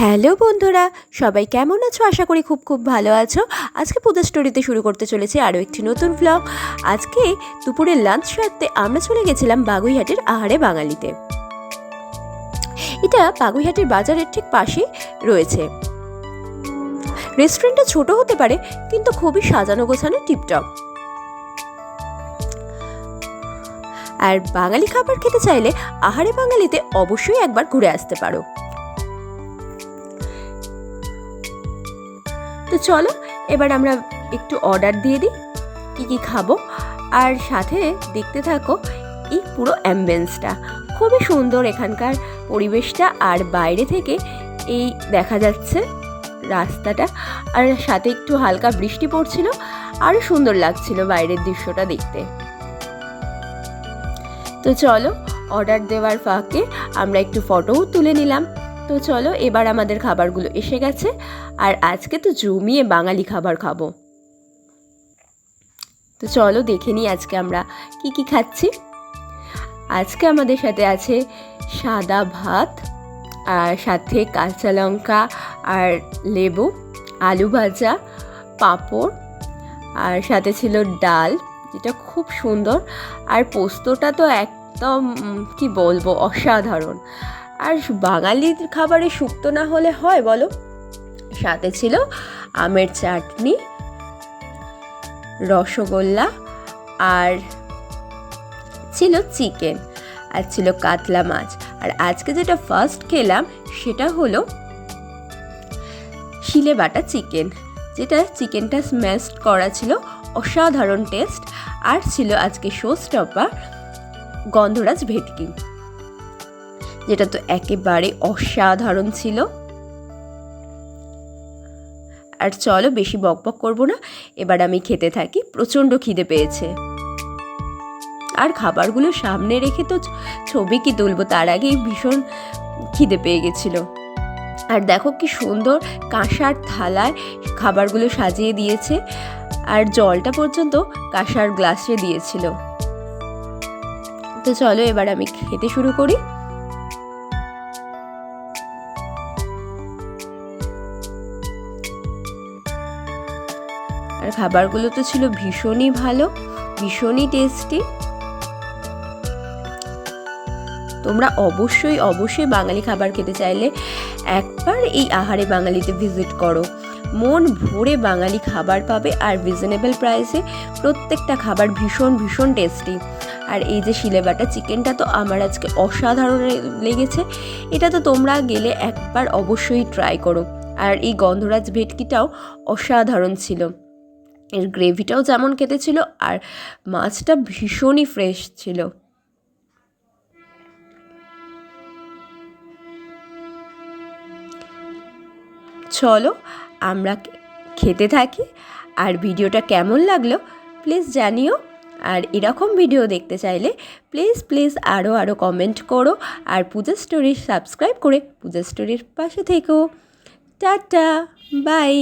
Hello বন্ধুরা, সবাই কেমন আছো? আশা করি খুব ভালো আছো। আজকে পূজা স্টোরিতে শুরু করতে চলেছি আরও একটি নতুন ভ্লগ। আজকে দুপুরের লাঞ্চ সারতে আমরা চলে গেছিলাম বাগুইহাটের আহারে বাঙালিতে। এটা বাগুইহাটের বাজারের ঠিক পাশেই রয়েছে। রেস্টুরেন্টটা ছোট হতে পারে, কিন্তু খুবই সাজানো গোছানো টিপটপ। আর বাঙালি খাবার খেতে চাইলে আহারে বাঙালিতে অবশ্যই একবার ঘুরে আসতে পারো। তো চলো এবার আমরা একটু অর্ডার দিয়ে দিই কী খাবো, আর সাথে দেখতে থাকো এই পুরো অ্যাম্বিয়েন্সটা। খুবই সুন্দর এখানকার পরিবেশটা, আর বাইরে থেকে এই দেখা যাচ্ছে রাস্তাটা, আর সাথে একটু হালকা বৃষ্টি পড়ছিল, আরও সুন্দর লাগছিল বাইরের দৃশ্যটা দেখতে। তো চলো অর্ডার দেওয়ার ফাঁকে আমরা একটু ফটোও তুলে নিলাম। তো চলো এবার আমাদের খাবারগুলো এসে গেছে, আর আজকে তো জমিয়ে বাঙালি খাবার খাবো। তো চলো দেখে নিই আজকে আমরা কি খাচ্ছি। আজকে আমাদের সাথে আছে সাদা ভাত, আর সাথে কাঁচা লঙ্কা আর লেবু, আলু ভাজা, পাঁপড়, আর সাথে ছিল ডাল, যেটা খুব সুন্দর, আর পোস্তটা তো একদম কি বলবো, অসাধারণ। আর বাঙালির খাবারে শুক্তো না হলে হয় বলো? সাথে ছিল আমের চাটনি, রসগোল্লা, আর ছিল চিকেন, আর ছিল কাতলা মাছ। আর আজকে যেটা ফার্স্ট খেলাম সেটা হলো শিলে বাটা চিকেন, যেটা চিকেনটা স্ম্যাশড করা ছিল, অসাধারণ টেস্ট। আর ছিল আজকে শো স্টপার গন্ধরাজ ভেটকি, যেটা তো একেবারে অসাধারণ ছিল। আর চলো বেশি বকবক করবো না, এবার আমি খেতে থাকি। প্রচণ্ড খিদে পেয়েছে, আর খাবারগুলো সামনে রেখে তো ছবি কি তুলবো, তার আগেই ভীষণ খিদে পেয়ে গেছিল। আর দেখো কি সুন্দর কাঁসার থালায় খাবারগুলো সাজিয়ে দিয়েছে, আর জলটা পর্যন্ত কাঁসার গ্লাসে দিয়েছিল। তো চলো এবার আমি খেতে শুরু করি। আর খাবারগুলো তো ছিল ভীষণই ভালো, ভীষণই টেস্টি। তোমরা অবশ্যই বাঙালি খাবার খেতে চাইলে একবার এই আহারে বাঙালিতে ভিজিট করো। মন ভরে বাঙালি খাবার পাবে, আর রিজনেবল প্রাইসে প্রত্যেকটা খাবার ভীষণ টেস্টি। আর এই যে শিলে বাটা চিকেনটা তো আমার আজকে অসাধারণ লেগেছে, এটা তো তোমরা গেলে একবার অবশ্যই ট্রাই করো। আর এই গন্ধরাজ ভেটকিটাও অসাধারণ ছিল, এর গ্রেভিটাও যেমন খেতে ছিল, আর মাছটা ভীষণই ফ্রেশ ছিল। চলো আমরা খেতে থাকি, আর ভিডিওটা কেমন লাগলো প্লিজ জানিও। আর এরকম ভিডিও দেখতে চাইলে প্লিজ আরও কমেন্ট করো, আর পূজা স্টোরি সাবস্ক্রাইব করে পূজা স্টোরির পাশে থেকো। Tata, by.